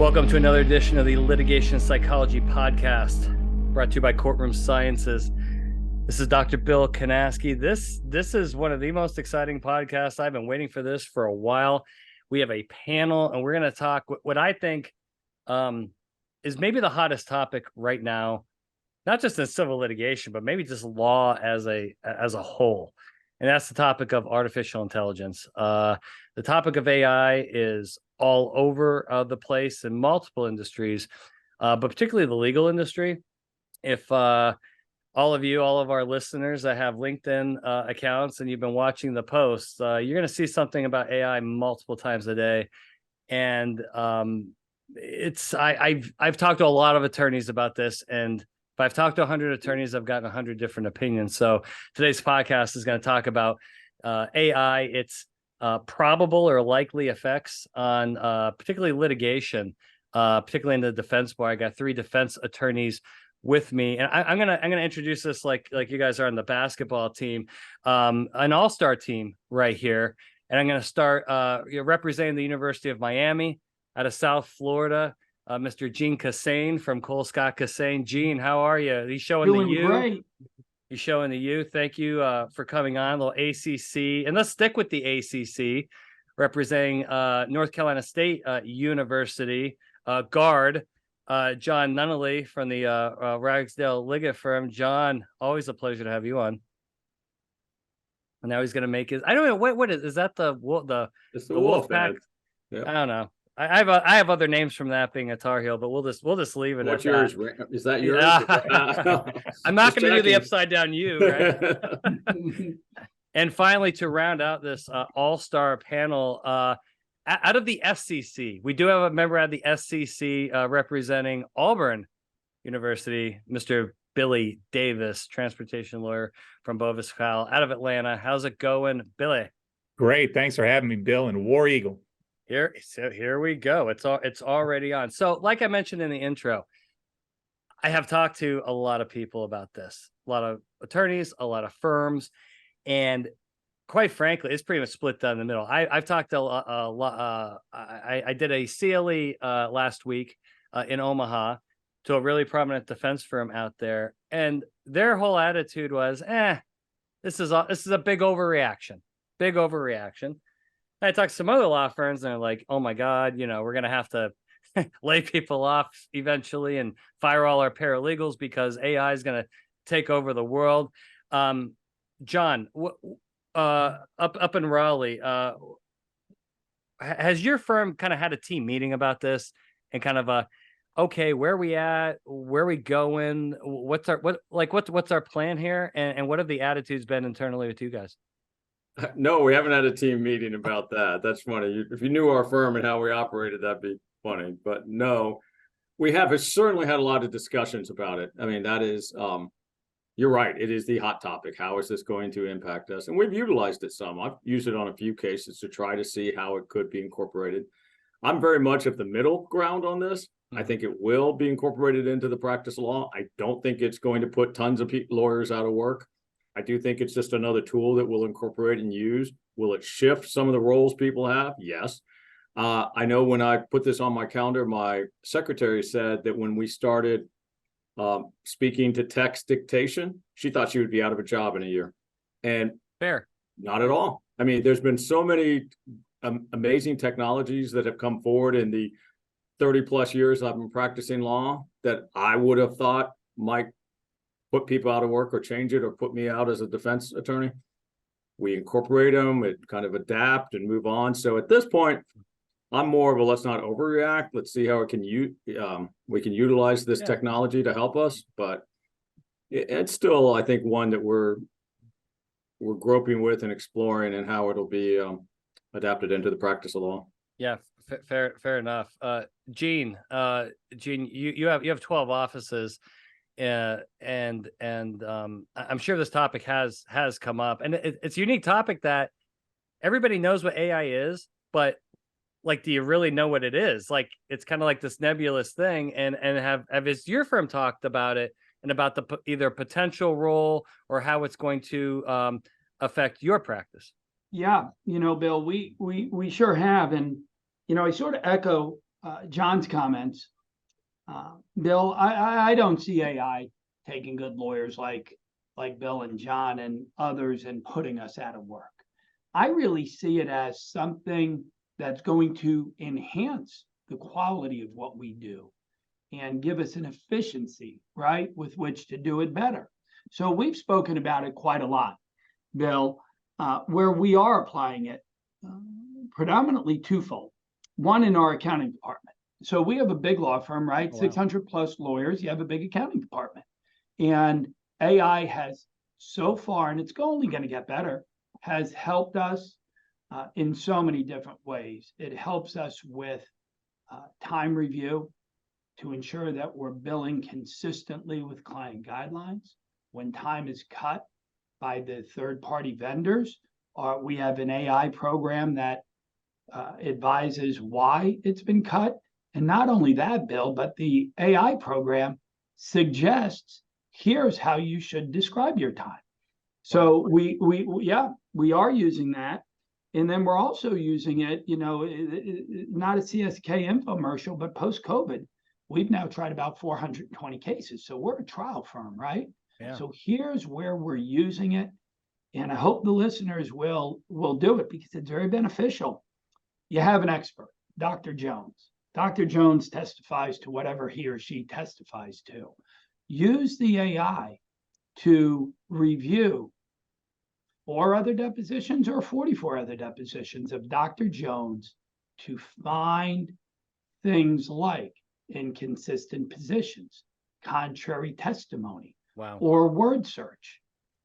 Welcome to another edition of the Litigation Psychology Podcast, brought to you by Courtroom Sciences. This is Dr. Bill Kanasky. This is one of the most exciting podcasts. I've been waiting for this for a while. We have a panel, and we're going to talk what I think is maybe the hottest topic right now, not just in civil litigation, but maybe just law as a whole. And that's the topic of artificial intelligence. The topic of AI is all over the place in multiple industries, but particularly the legal industry. If all of our listeners that have LinkedIn accounts and you've been watching the posts, you're going to see something about AI multiple times a day. And I've talked to a lot of attorneys about this, and if I've talked to 100 attorneys, I've gotten 100 different opinions. So today's podcast is going to talk about AI, its probable or likely effects on particularly litigation, particularly in the defense bar. I got 3 defense attorneys with me, and I'm gonna introduce this like you guys are on the basketball team, an all-star team right here. And I'm gonna start representing the University of Miami out of South Florida, Mr. Gene Kissane from Cole Scott Kissane. Gene, how are you? He's showing Doing the U. Great. He's showing the U. Thank you for coming on. A little ACC, and let's stick with the ACC, representing North Carolina State University guard John Nunnally from the Ragsdale Liggett firm. John, always a pleasure to have you on. And now he's going to make his. I don't know what is that the wolf pack? Yep. I don't know. I have other names from that, being a Tar Heel, but we'll just leave it. What's at yours? that. Is that yours? I'm not going to do the upside down U, right? And finally, to round out this all-star panel, out of the SCC, we do have a member out of the SCC representing Auburn University, Mr. Billy Davis, transportation lawyer from Bovis out of Atlanta. How's it going, Billy? Great. Thanks for having me, Bill, and War Eagle. Here we go. It's already on. So, like I mentioned in the intro, I have talked to a lot of people about this, a lot of attorneys, a lot of firms, and quite frankly, it's pretty much split down the middle. I've talked to a lot. I did a CLE last week in Omaha to a really prominent defense firm out there, and their whole attitude was, this is a big overreaction. I talked to some other law firms, and they're like, oh my God, we're going to have to lay people off eventually and fire all our paralegals because AI is going to take over the world. John, up in Raleigh, has your firm kind of had a team meeting about this and kind of okay, where are we at? Where are we going? What's our plan here? And what have the attitudes been internally with you guys? No, we haven't had a team meeting about that. That's funny. If you knew our firm and how we operated, that'd be funny. But no, we have certainly had a lot of discussions about it. I mean, that is, you're right. It is the hot topic. How is this going to impact us? And we've utilized it some. I've used it on a few cases to try to see how it could be incorporated. I'm very much of the middle ground on this. I think it will be incorporated into the practice of law. I don't think it's going to put tons of lawyers out of work. I do think it's just another tool that we'll incorporate and use. Will it shift some of the roles people have? Yes. I know when I put this on my calendar, my secretary said that when we started speaking to text dictation, she thought she would be out of a job in a year. And fair. Not at all. I mean, there's been so many amazing technologies that have come forward in the 30 plus years I've been practicing law that I would have thought might put people out of work or change it or put me out as a defense attorney. We incorporate them, it kind of adapt and move on. So at this point, I'm more of a let's not overreact. Let's see how we can utilize this technology to help us. But it's still, I think, one that we're groping with and exploring, and how it'll be adapted into the practice of law. Yeah, fair enough. Gene, you have 12 offices. And I'm sure this topic has come up, and it's a unique topic that everybody knows what AI is, but like, do you really know what it is? Like, it's kind of like this nebulous thing. And have your firm talked about it and about the either potential role or how it's going to affect your practice? Yeah, Bill, we sure have. And, I sort of echo John's comments, Bill, I don't see AI taking good lawyers like Bill and John and others and putting us out of work. I really see it as something that's going to enhance the quality of what we do and give us an efficiency, right, with which to do it better. So we've spoken about it quite a lot, Bill, where we are applying it predominantly twofold. One, in our accounting department. So we have a big law firm, right? Oh, wow. 600 plus lawyers. You have a big accounting department. And AI has so far, and it's only going to get better, has helped us in so many different ways. It helps us with time review to ensure that we're billing consistently with client guidelines. When time is cut by the third-party vendors, we have an AI program that advises why it's been cut. And not only that, Bill, but the AI program suggests, here's how you should describe your time. So we are using that. And then we're also using it, not a CSK infomercial, but post-COVID, we've now tried about 420 cases. So we're a trial firm, right? Yeah. So here's where we're using it. And I hope the listeners will do it because it's very beneficial. You have an expert, Dr. Jones. Dr. Jones testifies to whatever he or she testifies to. Use the AI to review 4 other depositions or 44 other depositions of Dr. Jones to find things like inconsistent positions, contrary testimony, Wow. or word search.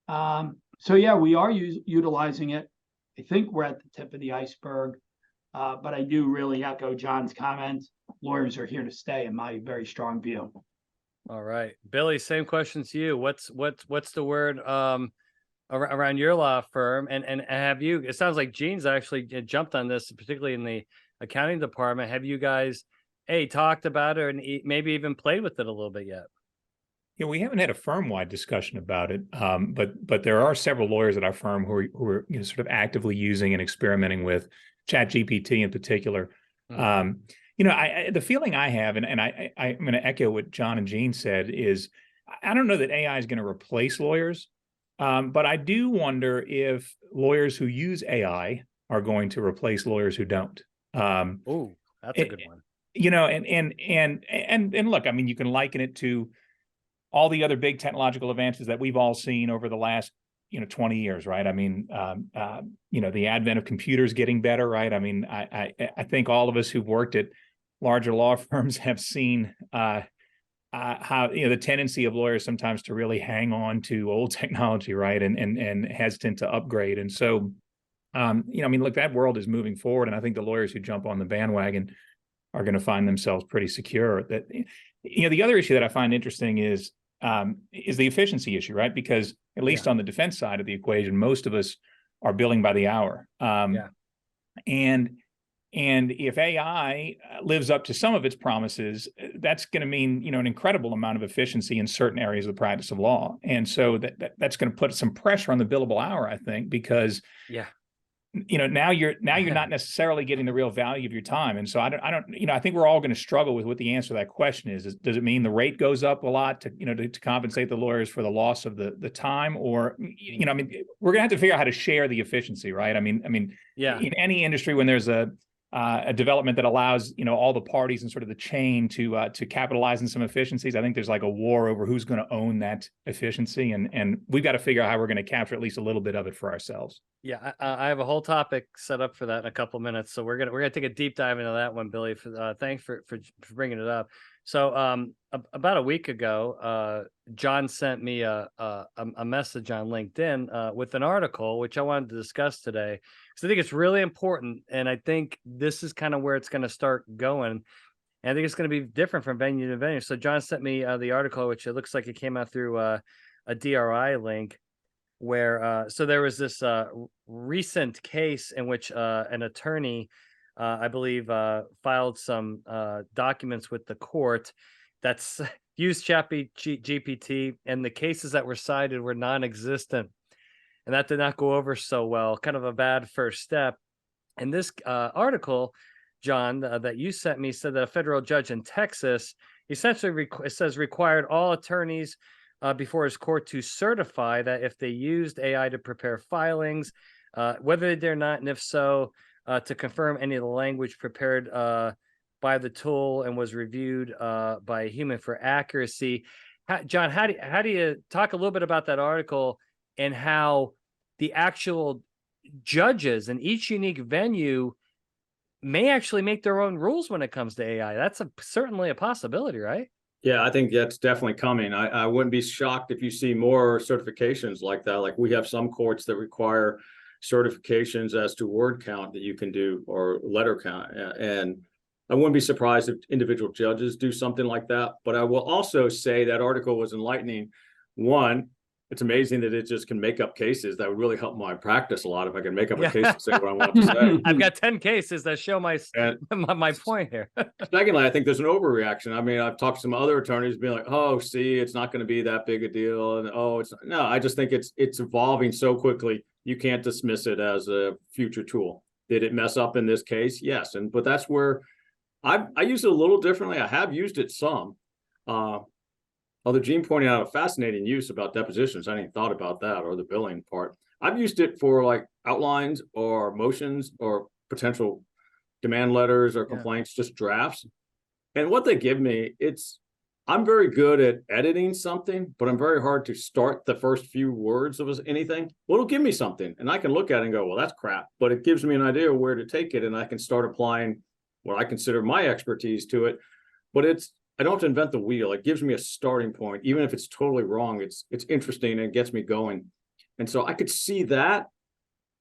So yeah, we are utilizing it. I think we're at the tip of the iceberg, but I do really echo John's comments. Lawyers are here to stay, in my very strong view. All right, Billy, same question to you. What's the word around your law firm? And have you, it sounds like Gene's actually jumped on this, particularly in the accounting department. Have you guys talked about it and maybe even played with it a little bit yet? Yeah, we haven't had a firm-wide discussion about it, but there are several lawyers at our firm who are sort of actively using and experimenting with ChatGPT in particular. Mm-hmm. The feeling I have, and I'm going to echo what John and Gene said, is I don't know that AI is going to replace lawyers, but I do wonder if lawyers who use AI are going to replace lawyers who don't. Oh, that's a good one. And look, I mean, you can liken it to all the other big technological advances that we've all seen over the last 20 years, right? I mean, the advent of computers getting better, right? I mean, I think all of us who've worked at larger law firms have seen how the tendency of lawyers sometimes to really hang on to old technology, right, and hesitant to upgrade. And so, look, that world is moving forward, and I think the lawyers who jump on the bandwagon are going to find themselves pretty secure. That the other issue that I find interesting is the efficiency issue, right? Because at least on the defense side of the equation, most of us are billing by the hour. And if AI lives up to some of its promises, that's going to mean, an incredible amount of efficiency in certain areas of the practice of law. And so that's going to put some pressure on the billable hour, I think, because now you're not necessarily getting the real value of your time. And so I think we're all going to struggle with what the answer to that question is. Does it mean the rate goes up a lot to compensate the lawyers for the loss of the time? Or, we're going to have to figure out how to share the efficiency, right? In any industry, when there's a development that allows all the parties and sort of the chain to capitalize on some efficiencies, I think there's like a war over who's going to own that efficiency, and we've got to figure out how we're going to capture at least a little bit of it for ourselves. Yeah, I have a whole topic set up for that in a couple minutes, so we're gonna take a deep dive into that one, Billy. Thanks for bringing it up. So about a week ago, John sent me a message on LinkedIn with an article which I wanted to discuss today, because I think it's really important, and I think this is kind of where it's going to start going. And I think it's going to be different from venue to venue. So John sent me the article, which it looks like it came out through a DRI link, where so there was this recent case in which an attorney, I believe, filed some documents with the court that's used ChatGPT, and the cases that were cited were non-existent, and that did not go over so well. Kind of a bad first step. And this article John, that you sent me said that a federal judge in Texas essentially it says required all attorneys before his court to certify that if they used AI to prepare filings, whether they did or not, and if so, to confirm any of the language prepared by the tool and was reviewed by a human for accuracy. John, how do you talk a little bit about that article and how the actual judges in each unique venue may actually make their own rules when it comes to AI? That's certainly a possibility, right? Yeah, I think that's definitely coming. I wouldn't be shocked if you see more certifications like that. Like we have some courts that require certifications as to word count that you can do or letter count. And I wouldn't be surprised if individual judges do something like that. But I will also say that article was enlightening. One, it's amazing that it just can make up cases. That would really help my practice a lot if I can make up a case and say what I want to say. I've got 10 cases that show my point here. Secondly, I think there's an overreaction. I mean, I've talked to some other attorneys being like, oh, see, it's not going to be that big a deal. And no, I just think it's evolving so quickly. You can't dismiss it as a future tool. Did it mess up in this case? Yes. But that's where I use it a little differently. I have used it some. Although Gene pointed out a fascinating use about depositions. I hadn't thought about that, or the billing part. I've used it for like outlines or motions or potential demand letters or complaints, just drafts. And what they give me, I'm very good at editing something, but I'm very hard to start the first few words of anything. Well, it'll give me something and I can look at it and go, well, that's crap. But it gives me an idea of where to take it, and I can start applying what I consider my expertise to it. But I don't have to invent the wheel. It gives me a starting point. Even if it's totally wrong, it's interesting and it gets me going. And so I could see that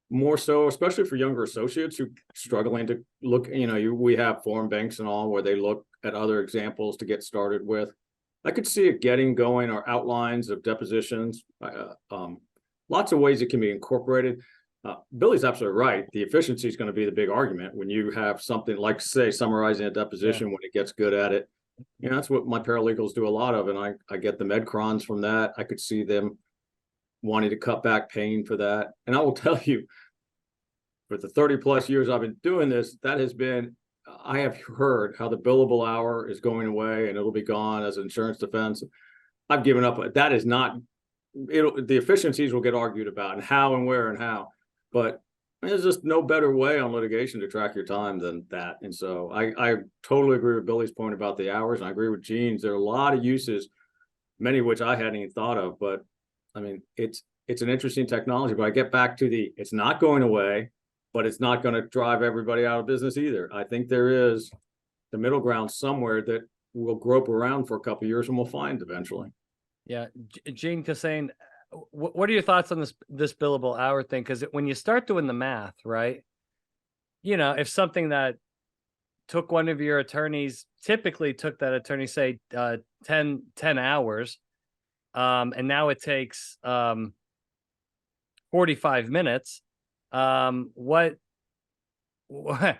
more so, especially for younger associates who are struggling to look, we have form banks and all where they look at other examples to get started with. I could see it getting going, or outlines of depositions, lots of ways it can be incorporated. Billy's absolutely right. The efficiency is going to be the big argument when you have something like, say, summarizing a deposition. When it gets good at it. That's what my paralegals do a lot of, and I get the medcrons from that. I could see them wanting to cut back pain for that. And I will tell you, for the 30 plus years I've been doing this, I have heard how the billable hour is going away and it'll be gone as insurance defense. I've given up. That is not, the efficiencies will get argued about, and how and where and how, but there's just no better way on litigation to track your time than that. And so I totally agree with Billy's point about the hours. And I agree with Gene's. There are a lot of uses, many of which I hadn't even thought of, but I mean, it's an interesting technology. But I get back to it's not going away, but it's not going to drive everybody out of business either. I think there is the middle ground somewhere that we'll grope around for a couple of years and we'll find eventually. Yeah. Gene Kissane, what are your thoughts on this billable hour thing? Because when you start doing the math, right, if something that took one of your attorneys, typically took that attorney, say 10 hours, and now it takes 45 minutes, how do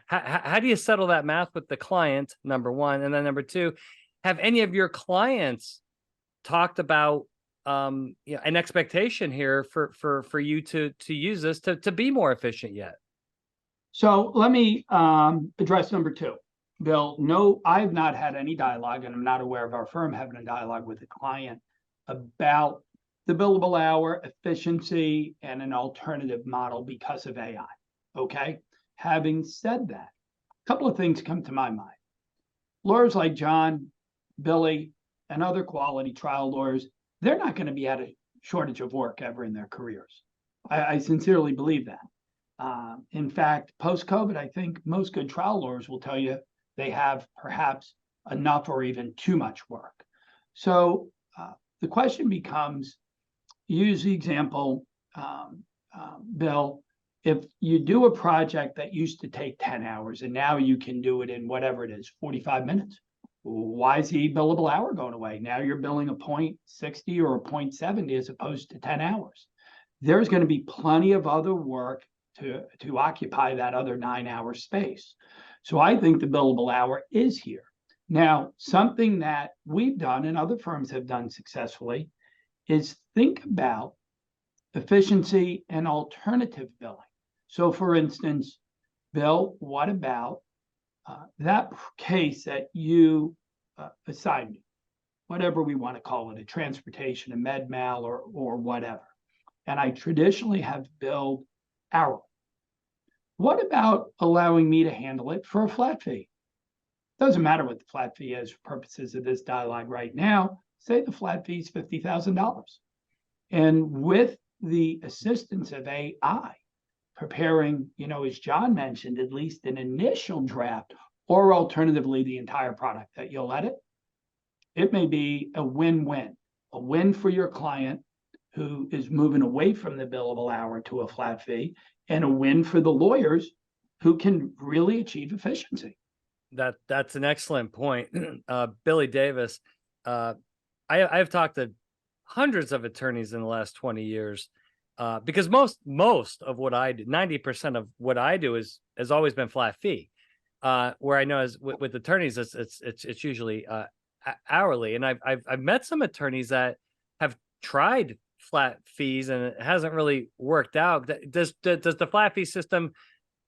you settle that math with the client, number one? And then number two, have any of your clients talked about an expectation here for you to use this to be more efficient yet? So let me address number two. Bill, no, I've not had any dialogue, and I'm not aware of our firm having a dialogue with the client about the billable hour, efficiency, and an alternative model because of AI. Okay. Having said that, a couple of things come to my mind. Lawyers like John, Billy, and other quality trial lawyers, they're not going to be at a shortage of work ever in their careers. I sincerely believe that. In fact, post-COVID, I think most good trial lawyers will tell you they have perhaps enough or even too much work. So the question becomes, use the example, Bill, if you do a project that used to take 10 hours and now you can do it in whatever it is, 45 minutes, why is the billable hour going away? Now you're billing a 0.60 or a 0.70 as opposed to 10 hours. There's going to be plenty of other work to occupy that other 9-hour space. So I think the billable hour is here. Now, something that we've done and other firms have done successfully is think about efficiency and alternative billing. So for instance, Bill, what about that case that you assigned me, whatever we want to call it, a transportation, a med mal, or whatever, and I traditionally have billed hourly. What about allowing me to handle it for a flat fee? Doesn't matter what the flat fee is for purposes of this dialogue right now. Say the flat fee is $50,000. And with the assistance of AI, preparing, as John mentioned, at least an initial draft, or alternatively, the entire product that you'll edit, it may be a win-win, a win for your client who is moving away from the billable hour to a flat fee, and a win for the lawyers who can really achieve efficiency. That's an excellent point. Billy Davis, I've talked to hundreds of attorneys in the last 20 years, because most of what I do, 90% of what I do has always been flat fee. Where I know is with attorneys, it's usually hourly, and I've met some attorneys that have tried flat fees and it hasn't really worked out. Does the flat fee system?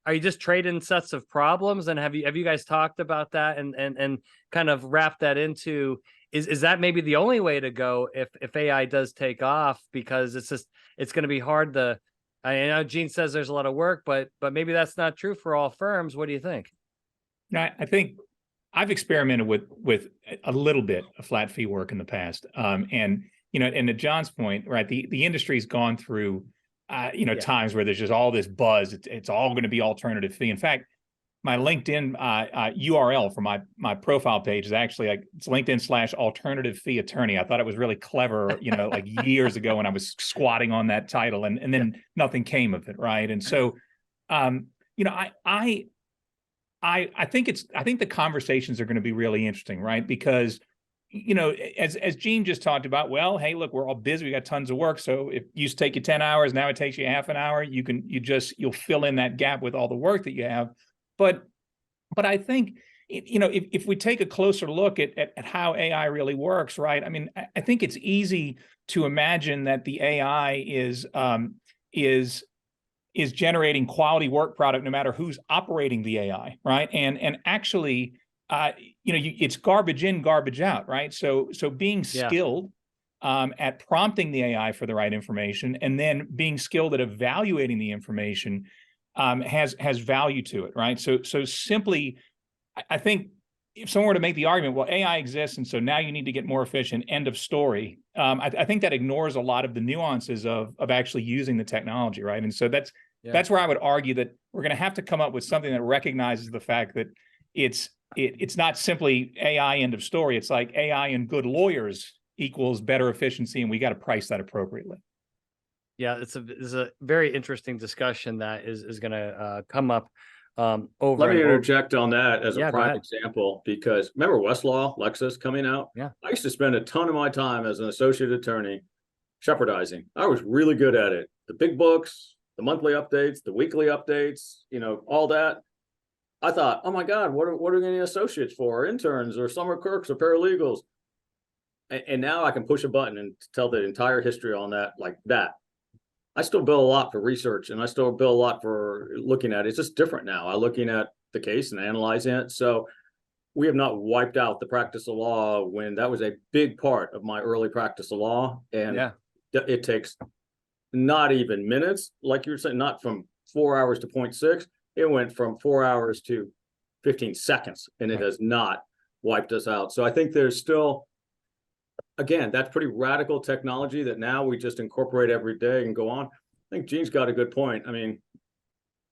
Are you just trading sets of problems? And have you guys talked about that and kind of wrap that into, is that maybe the only way to go if AI does take off? Because it's going to be hard to, I know Gene says there's a lot of work, but maybe that's not true for all firms. What do you think? I think I've experimented with a little bit of flat fee work in the past. And to John's point, right, the industry's gone through times where there's just all this buzz. It's all going to be alternative fee. In fact, my LinkedIn URL for my profile page is actually it's LinkedIn/alternative fee attorney. I thought it was really clever, like years ago when I was squatting on that title, and then nothing came of it, right? And so, I think the conversations are going to be really interesting, right? Because as Gene just talked about, well, hey, look, we're all busy. We got tons of work. So if it used to take you 10 hours, now it takes you half an hour. You'll fill in that gap with all the work that you have. But I think, if we take a closer look at how AI really works, right? I mean, I think it's easy to imagine that the AI is generating quality work product no matter who's operating the AI, right? And actually, it's garbage in, garbage out, right? So being skilled at prompting the AI for the right information, and then being skilled at evaluating the information has value to it, right? So simply, I think if someone were to make the argument, well, AI exists, and so now you need to get more efficient, end of story. I think that ignores a lot of the nuances of actually using the technology, right? And so that's where I would argue that we're going to have to come up with something that recognizes the fact that it's not simply AI end of story. It's like AI and good lawyers equals better efficiency, and we got to price that appropriately. Yeah, it's a very interesting discussion that is going to come up over. Let me interject on that as a prime example, because remember Westlaw, Lexis coming out? Yeah. I used to spend a ton of my time as an associate attorney shepherdizing. I was really good at it. The big books, the monthly updates, the weekly updates, all that. I thought, oh my God, what are any associates for, or interns, or summer clerks, or paralegals? And now I can push a button and tell the entire history on that like that. I still bill a lot for research, and I still bill a lot for looking at it. It's just different now. I'm looking at the case and analyzing it. So we have not wiped out the practice of law when that was a big part of my early practice of law. And it takes not even minutes, like you were saying, not from 4 hours to 0.6. It went from 4 hours to 15 seconds, and it has not wiped us out. So I think there's still, again, that's pretty radical technology that now we just incorporate every day and go on. I think Gene's got a good point. I mean,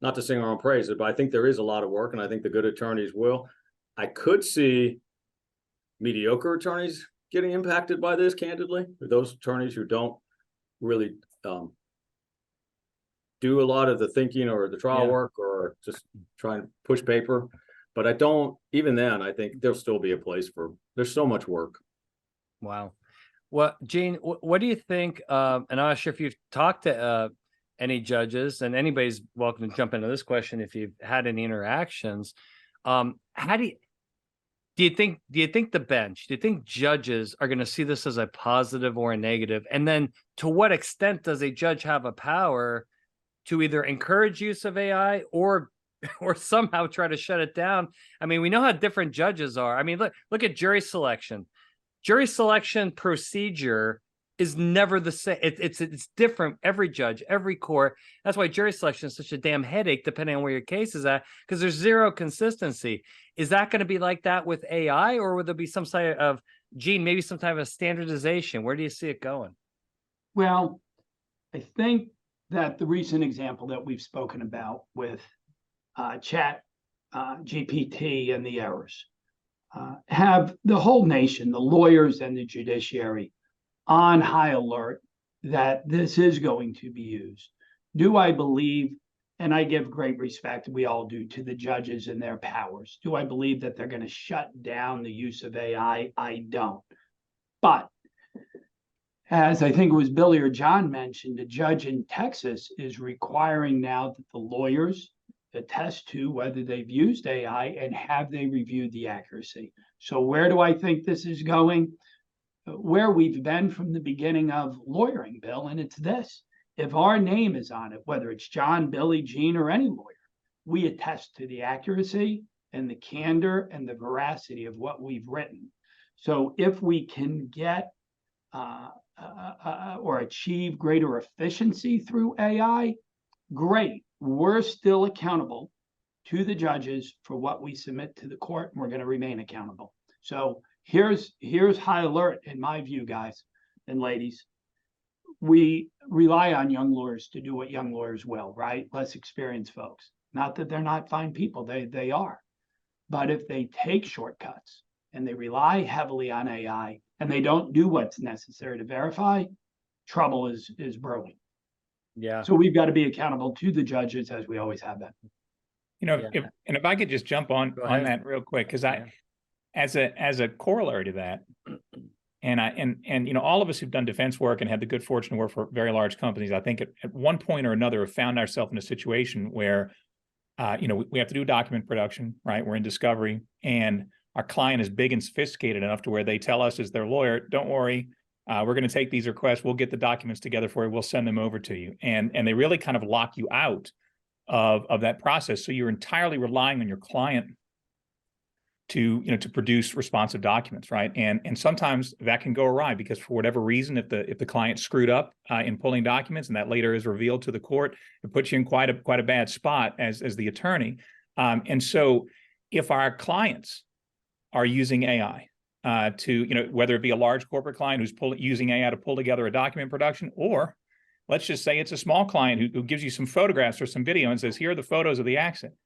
not to sing our own praises, but I think there is a lot of work, and I think the good attorneys will. I could see mediocre attorneys getting impacted by this, candidly, those attorneys who don't really do a lot of the thinking or the trial work, or just try and push paper. But even then, I think there'll still be a place there's so much work. Wow. Well, Gene, what do you think? And I'm not sure if you've talked to any judges, and anybody's welcome to jump into this question if you've had any interactions. How do you think the bench, do you think judges are going to see this as a positive or a negative? And then to what extent does a judge have a power to either encourage use of AI or or somehow try to shut it down. I mean, we know how different judges are. I mean, look at jury selection. Jury selection procedure is never the same. It's different every judge, every court. That's why jury selection is such a damn headache, depending on where your case is at, because there's zero consistency. Is that going to be like that with AI, or would there be some sort of, Gene, maybe some type of standardization? Where do you see it going? Well, I think that the recent example that we've spoken about with chat GPT and the errors have the whole nation, the lawyers and the judiciary, on high alert that this is going to be used. Do I believe, and I give great respect, we all do, to the judges and their powers. Do I believe that they're going to shut down the use of AI? I don't. But as I think it was Billy or John mentioned, a judge in Texas is requiring now that the lawyers attest to whether they've used AI and have they reviewed the accuracy. So where do I think this is going? Where we've been from the beginning of lawyering, Bill, and it's this. If our name is on it, whether it's John, Billy, Gene, or any lawyer, we attest to the accuracy and the candor and the veracity of what we've written. So if we can get or achieve greater efficiency through AI, great. We're still accountable to the judges for what we submit to the court, and we're going to remain accountable. So here's high alert in my view, guys and ladies. We rely on young lawyers to do what young lawyers will, right? Less experienced folks. Not that they're not fine people, they are. But if they take shortcuts and they rely heavily on AI and they don't do what's necessary to verify, trouble is brewing. Yeah. So we've got to be accountable to the judges, as we always have been. You know, if I could just jump on that real quick, because as a corollary to that, and you know, all of us who've done defense work and had the good fortune to work for very large companies, I think at one point or another have found ourselves in a situation where, you know, we have to do document production, right? We're in discovery, and our client is big and sophisticated enough to where they tell us as their lawyer, don't worry, we're going to take these requests, we'll get the documents together for you, we'll send them over to you. And they really kind of lock you out of that process. So you're entirely relying on your client to, you know, to produce responsive documents, right? And sometimes that can go awry because for whatever reason, if the client screwed up in pulling documents and that later is revealed to the court, it puts you in quite a bad spot as the attorney. And so if our clients are using AI to, you know, whether it be a large corporate client who's using AI to pull together a document production, or let's just say it's a small client who gives you some photographs or some video and says, here are the photos of the accident.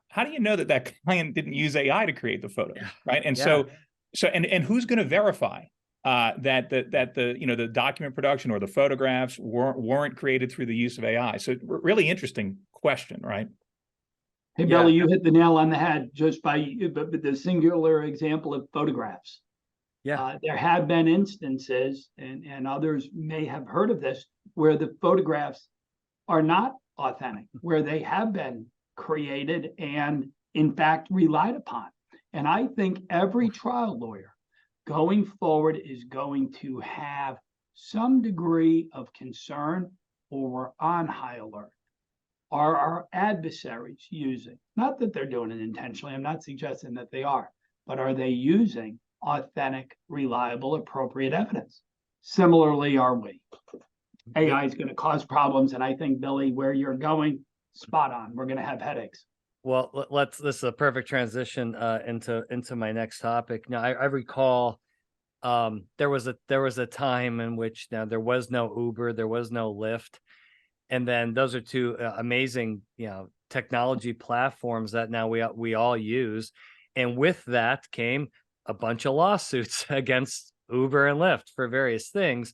How do you know that client didn't use AI to create the photos, right? And so who's going to verify that the you know, the document production or the photographs weren't created through the use of AI? So really interesting question, right? Hey, Billy, you hit the nail on the head just by the singular example of photographs. There have been instances, and others may have heard of this, where the photographs are not authentic, where they have been created and in fact relied upon. And I think every trial lawyer going forward is going to have some degree of concern, or we're on high alert. Are our adversaries using, not that they're doing it intentionally, I'm not suggesting that they are, but are they using authentic, reliable, appropriate evidence? Similarly, are we? AI is going to cause problems, and I think, Billy, where you're going, spot on. We're going to have headaches. Well, this is a perfect transition into my next topic. Now, I recall there was a time in which now there was no Uber, there was no Lyft, and then those are two amazing, you know, technology platforms that now we all use, and with that came a bunch of lawsuits against Uber and Lyft for various things.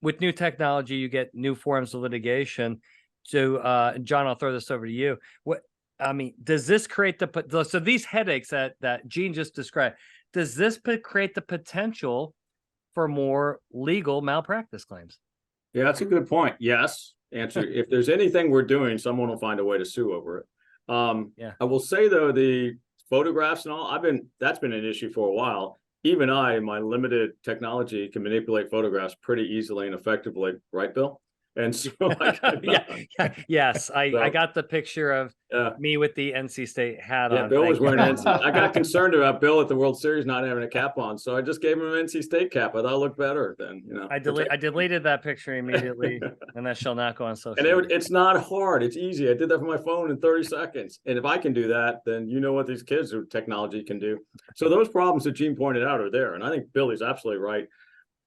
With new technology, you get new forms of litigation. So, John, I'll throw this over to you. Does this create so these headaches that Gene just described, does this create the potential for more legal malpractice claims? Yeah, that's a good point. Yes. Answer. If there's anything we're doing, someone will find a way to sue over it. I will say, though, the photographs and all, that's been an issue for a while. Even I, in my limited technology, can manipulate photographs pretty easily and effectively, right, Bill? And so yes, I So- got the picture of Yeah. me with the NC State hat Yeah, on. Bill Thank was wearing you. NC. I got concerned about Bill at the World Series not having a cap on, so I just gave him an NC State cap. I thought it looked better than, you know. I deleted that picture immediately, and that shall not go on social. And it's not hard. It's easy. I did that for my phone in 30 seconds. And if I can do that, then you know what these kids with technology can do. So those problems that Gene pointed out are there. And I think Billy's absolutely right.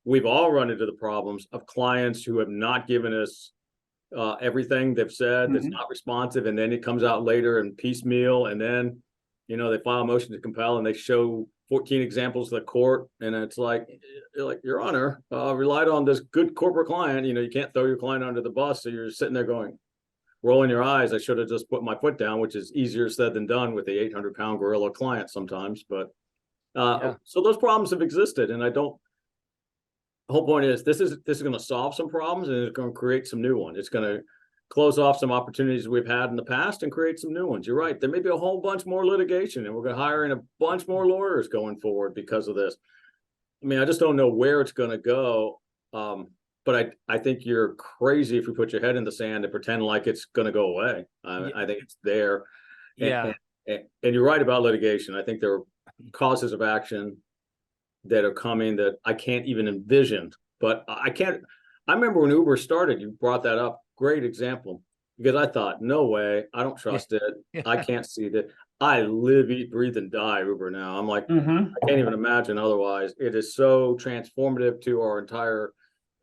We've all run into the problems of clients who have not given us everything they've said that's not responsive. And then it comes out later and piecemeal. And then, you know, they file a motion to compel and they show 14 examples to the court. And it's like, Your Honor, relied on this good corporate client. You know, you can't throw your client under the bus. So you're sitting there going, rolling your eyes. I should have just put my foot down, which is easier said than done with the 800-pound gorilla client sometimes. But so those problems have existed. And the whole point is this is going to solve some problems and it's going to create some new ones. It's going to close off some opportunities we've had in the past and create some new ones. You're right. There may be a whole bunch more litigation and we're going to hire in a bunch more lawyers going forward because of this. I mean, I just don't know where it's going to go. But I think you're crazy if you put your head in the sand and pretend like it's going to go away. I think it's there. And you're right about litigation. I think there are causes of action that are coming that I can't even envision. But I remember when Uber started, you brought that up. Great example. Because I thought, no way, I don't trust it. I can't see that. I live, eat, breathe, and die Uber now. I'm like, I can't even imagine otherwise. It is so transformative to our entire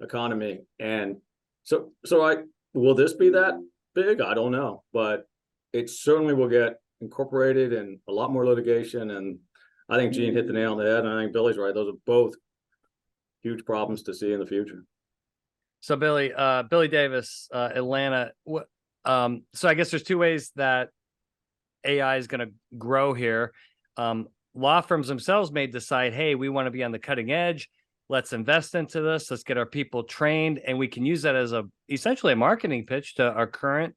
economy. And so will this be that big? I don't know. But it certainly will get incorporated in a lot more litigation. And I think Gene hit the nail on the head. And I think Billy's right. Those are both huge problems to see in the future. So Billy Davis, Atlanta. So I guess there's two ways that AI is going to grow here. Law firms themselves may decide, hey, we want to be on the cutting edge. Let's invest into this. Let's get our people trained, and we can use that as essentially a marketing pitch to our current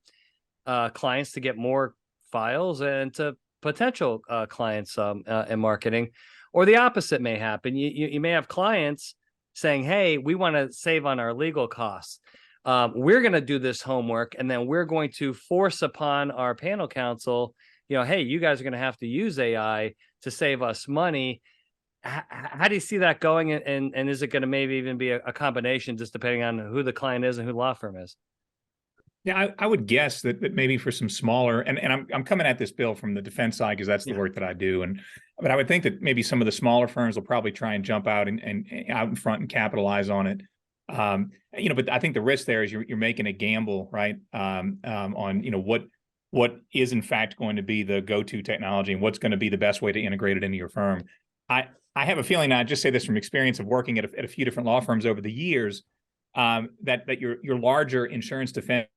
clients to get more files and to potential clients in marketing. Or the opposite may happen. You may have clients saying, hey, we want to save on our legal costs. We're going to do this homework, and then we're going to force upon our panel counsel, hey, you guys are going to have to use AI to save us money. How do you see that going? And is it going to maybe even be a combination, just depending on who the client is and who the law firm is? Yeah, I would guess that maybe for some smaller, and I'm coming at this, Bill, from the defense side because that's the work that I do. But I would think that maybe some of the smaller firms will probably try and jump out and out in front and capitalize on it. But I think the risk there is you're making a gamble, right? On what is in fact going to be the go-to technology and what's going to be the best way to integrate it into your firm. I have a feeling, I just say this from experience of working at a few different law firms over the years, that your larger insurance defense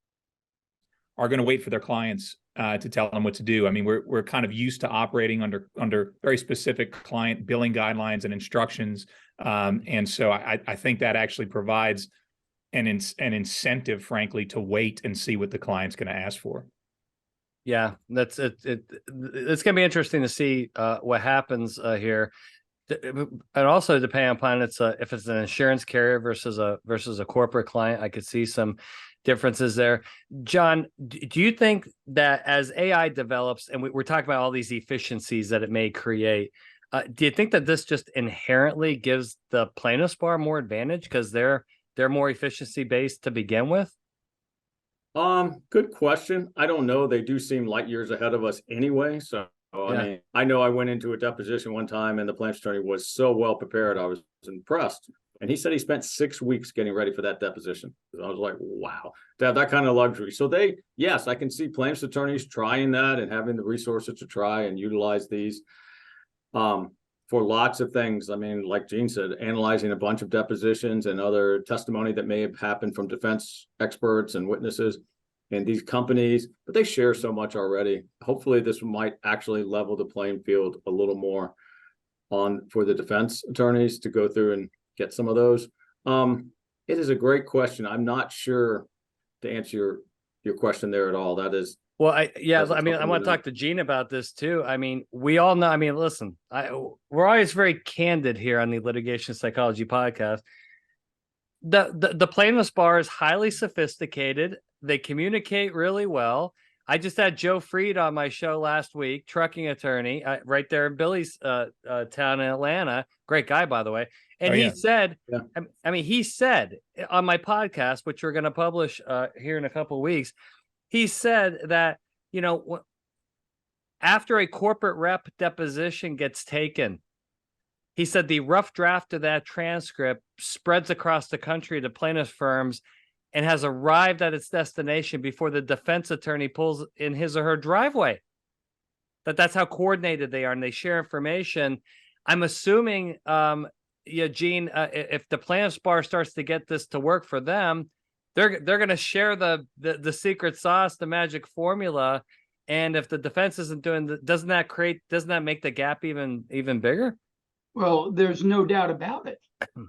are going to wait for their clients to tell them what to do. I mean, we're kind of used to operating under very specific client billing guidelines and instructions, and so I think that actually provides an incentive, frankly, to wait and see what the client's going to ask for. Yeah, that's it. It's going to be interesting to see what happens here. And also depending upon if it's an insurance carrier versus a corporate client, I could see some differences there. John, do you think that as AI develops, and we're talking about all these efficiencies that it may create, do you think that this just inherently gives the plaintiffs bar more advantage because they're more efficiency based to begin with? Good question. I don't know. They do seem light years ahead of us anyway. So I mean, I know I went into a deposition one time and the plaintiff's attorney was so well prepared. I was impressed. And he said he spent 6 weeks getting ready for that deposition. I was like, wow, to have that kind of luxury. So yes, I can see plaintiff's attorneys trying that and having the resources to try and utilize these for lots of things. I mean, like Gene said, analyzing a bunch of depositions and other testimony that may have happened from defense experts and witnesses and these companies, but they share so much already. Hopefully this might actually level the playing field a little more for the defense attorneys to go through and get some of those. It is a great question. I'm not sure to answer your question there at all. That is, well, I want to talk to Gene about this too. I mean, we all know, listen, we're always very candid here on the Litigation Psychology podcast. The plaintiff's bar is highly sophisticated. They communicate really well. I just had Joe Freed on my show last week, trucking attorney, right there in Billy's town in Atlanta. Great guy, by the way. And he said, I mean, he said on my podcast, which we're going to publish here in a couple of weeks, he said that, you know, after a corporate rep deposition gets taken, he said the rough draft of that transcript spreads across the country to plaintiff firms and has arrived at its destination before the defense attorney pulls in his or her driveway. That's how coordinated they are, and they share information. I'm assuming, Gene, if the plaintiff's bar starts to get this to work for them, they're going to share the secret sauce, the magic formula. And if the defense isn't doing, doesn't that make the gap even bigger? Well, there's no doubt about it.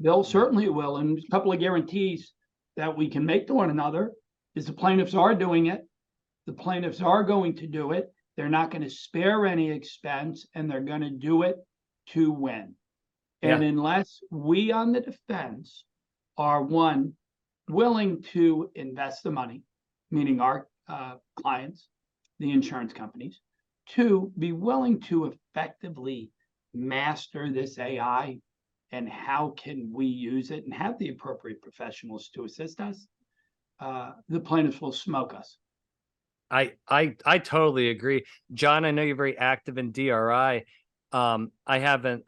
They'll certainly will. And a couple of guarantees that we can make to one another is the plaintiffs are doing it. The plaintiffs are going to do it. They're not going to spare any expense, and they're going to do it to win. And unless we on the defense are, one, willing to invest the money, meaning our clients, the insurance companies, two, be willing to effectively master this AI and how can we use it and have the appropriate professionals to assist us, the plaintiffs will smoke us. I totally agree. John, I know you're very active in DRI. I haven't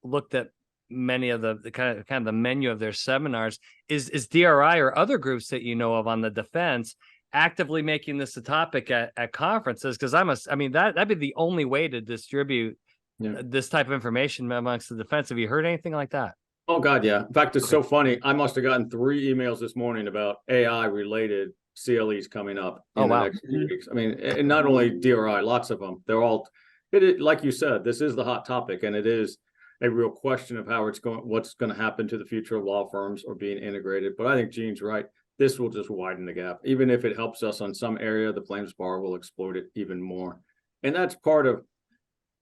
looked at many of the kind of the menu of their seminars. Is DRI or other groups that you know of on the defense actively making this a topic at conferences? Because that'd be the only way to distribute this type of information amongst the defense. Have you heard anything like that? Oh God, yeah. In fact, it's so funny. I must have gotten 3 emails this morning about AI related CLEs coming up in the next few weeks. I mean, and not only DRI, lots of them. They're all, like you said, this is the hot topic, and it is a real question of how it's going, what's going to happen to the future of law firms or being integrated. But I think Gene's right. This will just widen the gap. Even if it helps us on some area, the plaintiff's bar will exploit it even more. And that's part of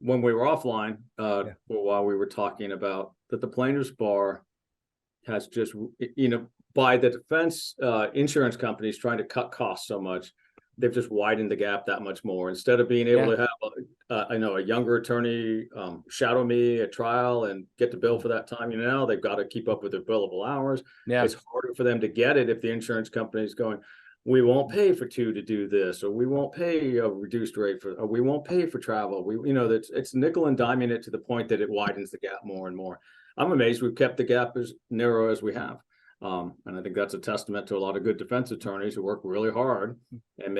when we were offline for a while, we were talking about that the plaintiff's bar has just, by the defense insurance companies trying to cut costs so much, they've just widened the gap that much more. Instead of being able to have, a younger attorney shadow me at trial and get the bill for that time, they've got to keep up with their billable hours. It's harder for them to get it if the insurance company is going, we won't pay for 2 to do this, or we won't pay a reduced rate or we won't pay for travel. It's nickel and diming it to the point that it widens the gap more and more. I'm amazed we've kept the gap as narrow as we have. And I think that's a testament to a lot of good defense attorneys who work really hard and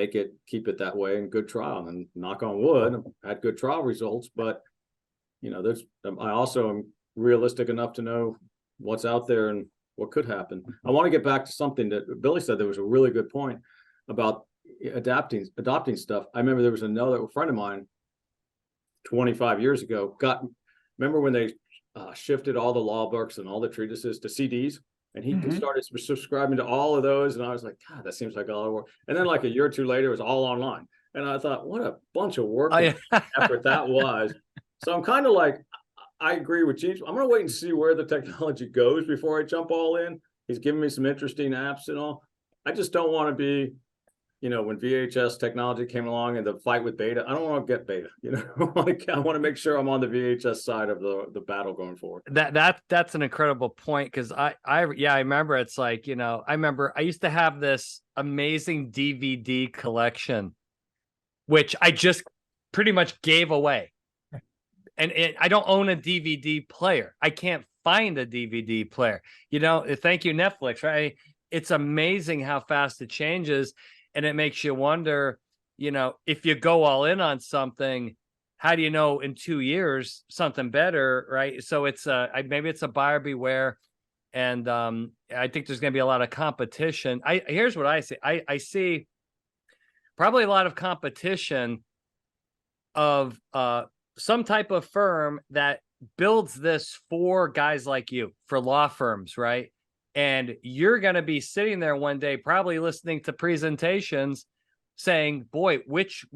keep it that way in good trial. And knock on wood, I've had good trial results, but I also am realistic enough to know what's out there and what could happen. I want to get back to something that Billy said. There was a really good point about adopting stuff. I remember there was another friend of mine 25 years ago remember when they shifted all the law books and all the treatises to CDs, and he started subscribing to all of those. And I was like, God, that seems like a lot of work. And then like a year or 2 later, it was all online. And I thought, what a bunch of work and effort that was. So I'm kind of like, I agree with Gene. I'm going to wait and see where the technology goes before I jump all in. He's giving me some interesting apps and all. I just don't want to be, when VHS technology came along and the fight with beta, I don't want to get beta. I want to make sure I'm on the VHS side of the battle going forward. That's an incredible point, because I remember it's like, I used to have this amazing DVD collection, which I just pretty much gave away. And I don't own a DVD player. I can't find a DVD player. Thank you, Netflix, right? It's amazing how fast it changes. And it makes you wonder, if you go all in on something, how do you know in 2 years something better, right? So it's maybe it's a buyer beware. And I think there's going to be a lot of competition. Here's what I see. I see probably a lot of competition of some type of firm that builds this for guys like you, for law firms, right? And you're going to be sitting there one day, probably listening to presentations saying, boy, which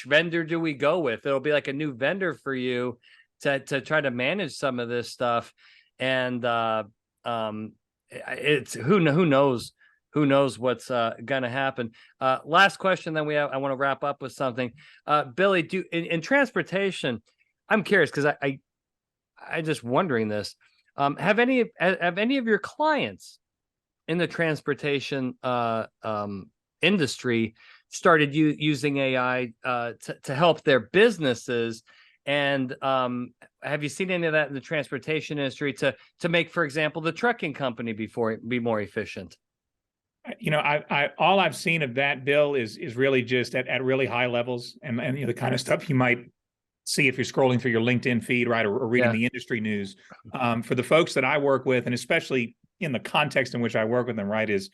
vendor do we go with? It'll be like a new vendor for you to try to manage some of this stuff. And it's who knows what's going to happen. Last question, then I want to wrap up with something. Billy, in transportation, I'm curious because I just wondering this. Have any of your clients in the transportation industry started using AI to help their businesses? And have you seen any of that in the transportation industry to make, for example, the trucking company be more efficient? All I've seen of that, Bill, is really just at really high levels, and the kind of stuff you might see if you're scrolling through your LinkedIn feed, right, or reading the industry news. For the folks that I work with, and especially in the context in which I work with them, right, is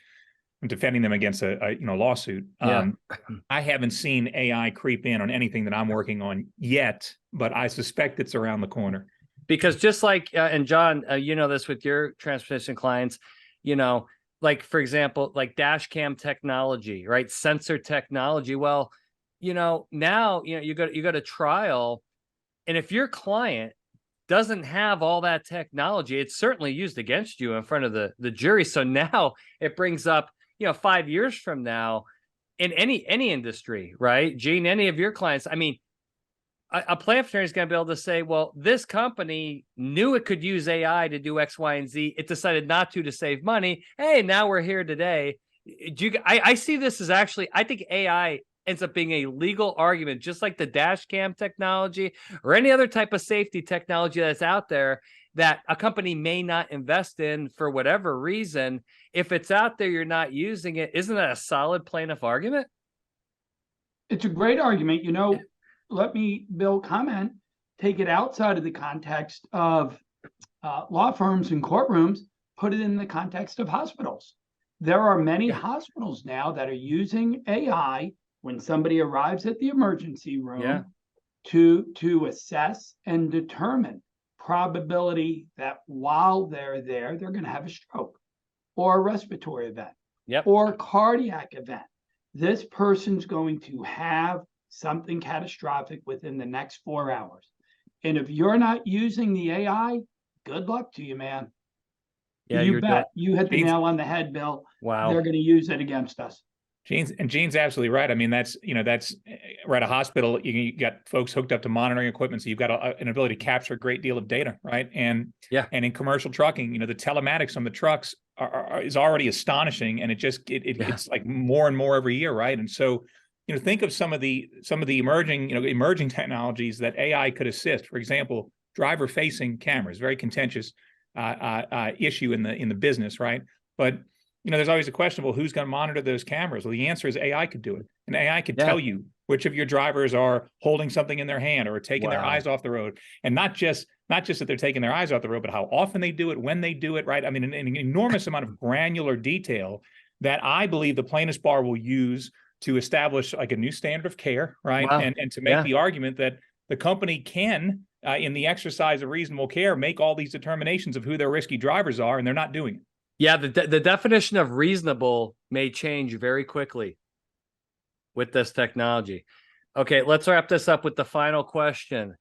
I'm defending them against a lawsuit. I haven't seen AI creep in on anything that I'm working on yet, but I suspect it's around the corner. Because just like, and John, this with your transportation clients, like, for example, like dash cam technology, right? Sensor technology. Well, now, you go to trial, and if your client doesn't have all that technology, it's certainly used against you in front of the jury. So now it brings up, 5 years from now in any industry, right? Gene, any of your clients, I mean, a plaintiff attorney is going to be able to say, well, this company knew it could use AI to do X, Y, and Z. It decided not to save money. Hey, now we're here today. I see this as actually, I think AI ends up being a legal argument, just like the dash cam technology or any other type of safety technology that's out there that a company may not invest in for whatever reason. If it's out there, you're not using it. Isn't that a solid plaintiff argument? It's a great argument. Let me, Bill, comment, take it outside of the context of law firms and courtrooms, put it in the context of hospitals. There are many hospitals now that are using AI when somebody arrives at the emergency room to assess and determine probability that while they're there, they're going to have a stroke or a respiratory event or a cardiac event. This person's going to have something catastrophic within the next 4 hours. And if you're not using the AI, good luck to you, man. Yeah, you bet. You hit the nail on the head, Bill. Wow. They're going to use it against us. Gene's absolutely right. I mean, that's right. A hospital, you got folks hooked up to monitoring equipment, so you've got an ability to capture a great deal of data, right? And in commercial trucking, the telematics on the trucks is already astonishing, and it's like more and more every year, right? And so, think of some of the emerging technologies that AI could assist. For example, driver-facing cameras, very contentious issue in the business, right? But there's always a question, well, who's going to monitor those cameras? Well, the answer is AI could do it. And AI could tell you which of your drivers are holding something in their hand or taking their eyes off the road. And not just that they're taking their eyes off the road, but how often they do it, when they do it, right? I mean, an enormous amount of granular detail that I believe the plaintiff's bar will use to establish like a new standard of care, right? Wow. And to make the argument that the company can, in the exercise of reasonable care, make all these determinations of who their risky drivers are, and they're not doing it. Yeah, the definition of reasonable may change very quickly with this technology. Okay, let's wrap this up with the final question.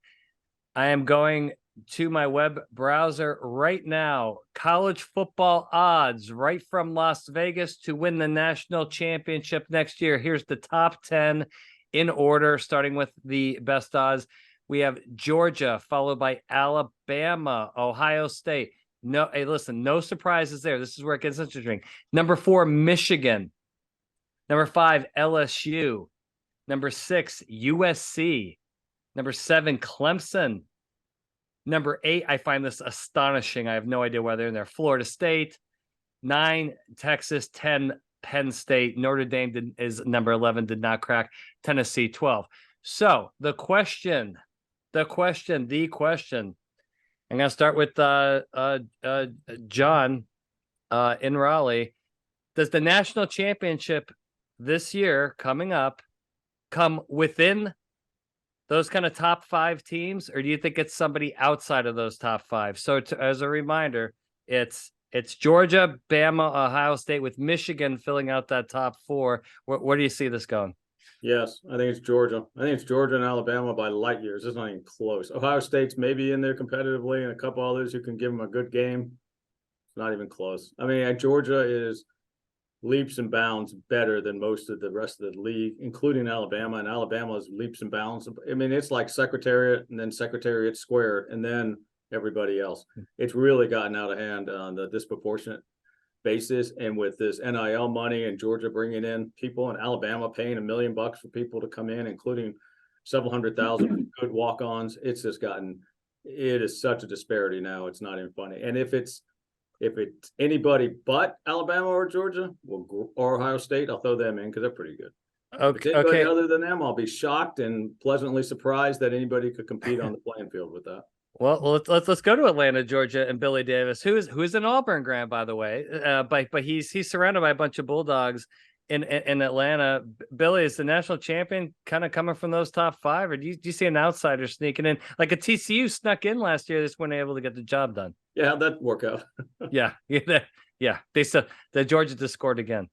I am going to my web browser right now. College football odds right from Las Vegas to win the national championship next year. Here's the top 10 in order, starting with the best odds. We have Georgia, followed by Alabama, Ohio State. No, hey, listen, no surprises there. This is where it gets interesting. Number 4, Michigan. Number 5, LSU. Number 6, USC. Number 7, Clemson. Number 8, I find this astonishing. I have no idea why they're in there. Florida State. 9, Texas. 10, Penn State. Notre Dame is number 11, did not crack. Tennessee, 12. So the question. I'm going to start with John in Raleigh. Does the national championship this year coming up come within those kind of top 5 teams, or do you think it's somebody outside of those top 5? So as a reminder, it's Georgia, Bama, Ohio State, with Michigan filling out that top 4. Where do you see this going? Yes, I think it's Georgia. I think it's Georgia and Alabama by light years. It's not even close. Ohio State's maybe in there competitively, and a couple others who can give them a good game. not even close. I mean, Georgia is leaps and bounds better than most of the rest of the league, including Alabama. And Alabama's leaps and bounds. I mean, it's like Secretariat and then Secretariat squared and then everybody else. It's really gotten out of hand on the disproportionate basis. And with this NIL money and Georgia bringing in people and Alabama paying $1 million for people to come in, including several 100,000 good walk-ons, it is such a disparity now. It's not even funny. And if it's anybody but Alabama or Georgia, or Ohio State, I'll throw them in because they're pretty good. If it's anybody other than them, I'll be shocked and pleasantly surprised that anybody could compete on the playing field with that. Well, let's go to Atlanta, Georgia, and Billy Davis, who's an Auburn grad, by the way, but he's surrounded by a bunch of Bulldogs in Atlanta. Billy, is the national champion kind of coming from those top five, or do you see an outsider sneaking in, like a TCU snuck in last year, just weren't able to get the job done? Yeah, how'd that work out? yeah. The Georgia just scored again.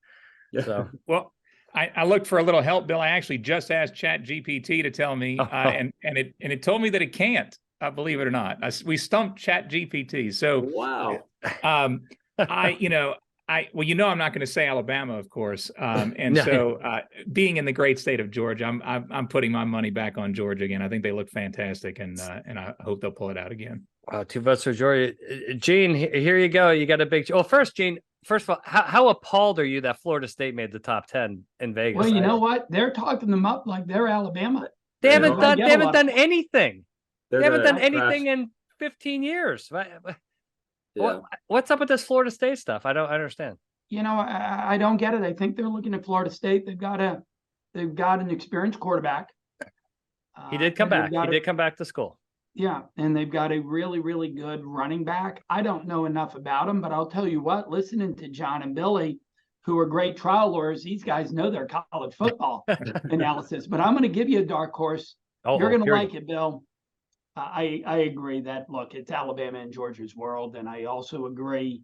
Yeah. So well, I looked for a little help, Bill. I actually just asked ChatGPT to tell me, and it told me that it can't. Believe it or not, we stumped ChatGPT. So wow. I'm not going to say Alabama, of course. And No. so being in the great state of Georgia, I'm putting my money back on Georgia again. I think they look fantastic, and I hope they'll pull it out again. Wow, 2 votes for Georgia. Gene, here you go. You got a big. Well, first, Gene. First of all, how appalled are you that Florida State made the top 10 in Vegas? Well, you know what? They're talking them up like they're Alabama. They haven't done anything. They haven't done anything in 15 years. Yeah. What's up with this Florida State stuff? I don't understand. I don't get it. I think they're looking at Florida State. They've got an experienced quarterback. He did come back. He did come back to school. Yeah, and they've got a really, really good running back. I don't know enough about him, but I'll tell you what, listening to John and Billy, who are great trial lawyers, these guys know their college football analysis. But I'm going to give you a dark horse. You're going to like it, Bill. I agree that, look, it's Alabama and Georgia's world. And I also agree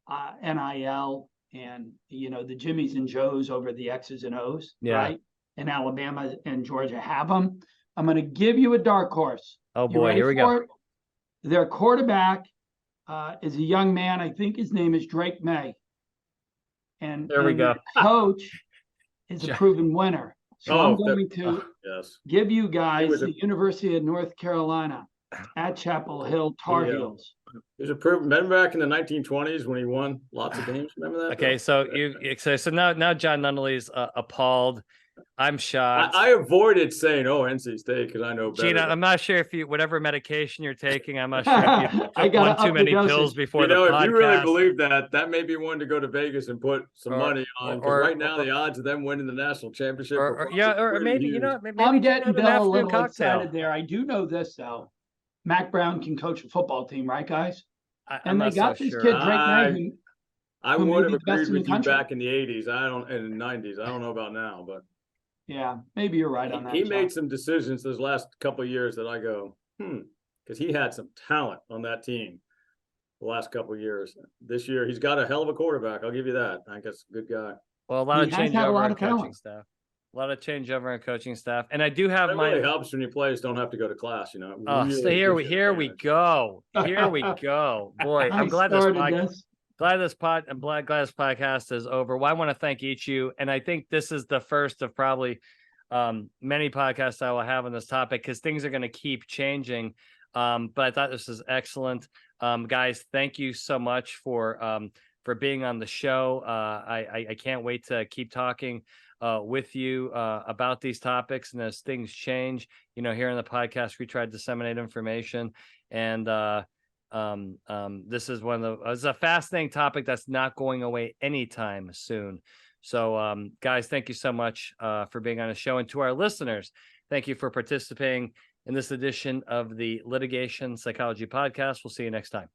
NIL and, the Jimmies and Joes over the X's and O's, right? And Alabama and Georgia have them. I'm going to give you a dark horse. Oh, boy, here we go. Their quarterback is a young man. I think his name is Drake May. And there we go. The coach is a proven winner. So I'm going to give you guys the University of North Carolina at Chapel Hill Tar Heels. He was a proven. Remember back in the 1920s when he won lots of games? Remember that? Okay, so now John Nunnally's appalled. I'm shocked. I avoided saying, NC State, because I know better. Gina, I'm not sure if whatever medication you're taking, I'm not sure if you took one too many pills before the podcast. If you really believe that may be one to go to Vegas and put some money on. Because right now, the odds of them winning the national championship or maybe, maybe I'm getting Bill a little excited there. I do know this, though. Mac Brown can coach a football team, right, guys? And they got this kid, Drake May. I would have agreed with you back in the 80s. And the 90s. I don't know about now, but. Yeah, maybe you're right on that. He made some decisions those last couple of years that I go, because he had some talent on that team the last couple of years. This year, he's got a hell of a quarterback. I'll give you that. I think that's a good guy. Well, a lot of changeover in coaching staff. A lot of changeover in coaching staff, and I do have my. It really helps when your players don't have to go to class. Oh, so here we go. Here we go. Boy, I'm glad this podcast is over. Well, I want to thank each of you. And I think this is the first of probably many podcasts I will have on this topic because things are going to keep changing. But I thought this was excellent. Guys, thank you so much for being on the show. I can't wait to keep talking with you about these topics. And as things change, here on the podcast, we try to disseminate information. And this is it's a fascinating topic that's not going away anytime soon. So, guys, thank you so much for being on the show. And to our listeners, thank you for participating in this edition of the Litigation Psychology Podcast. We'll see you next time.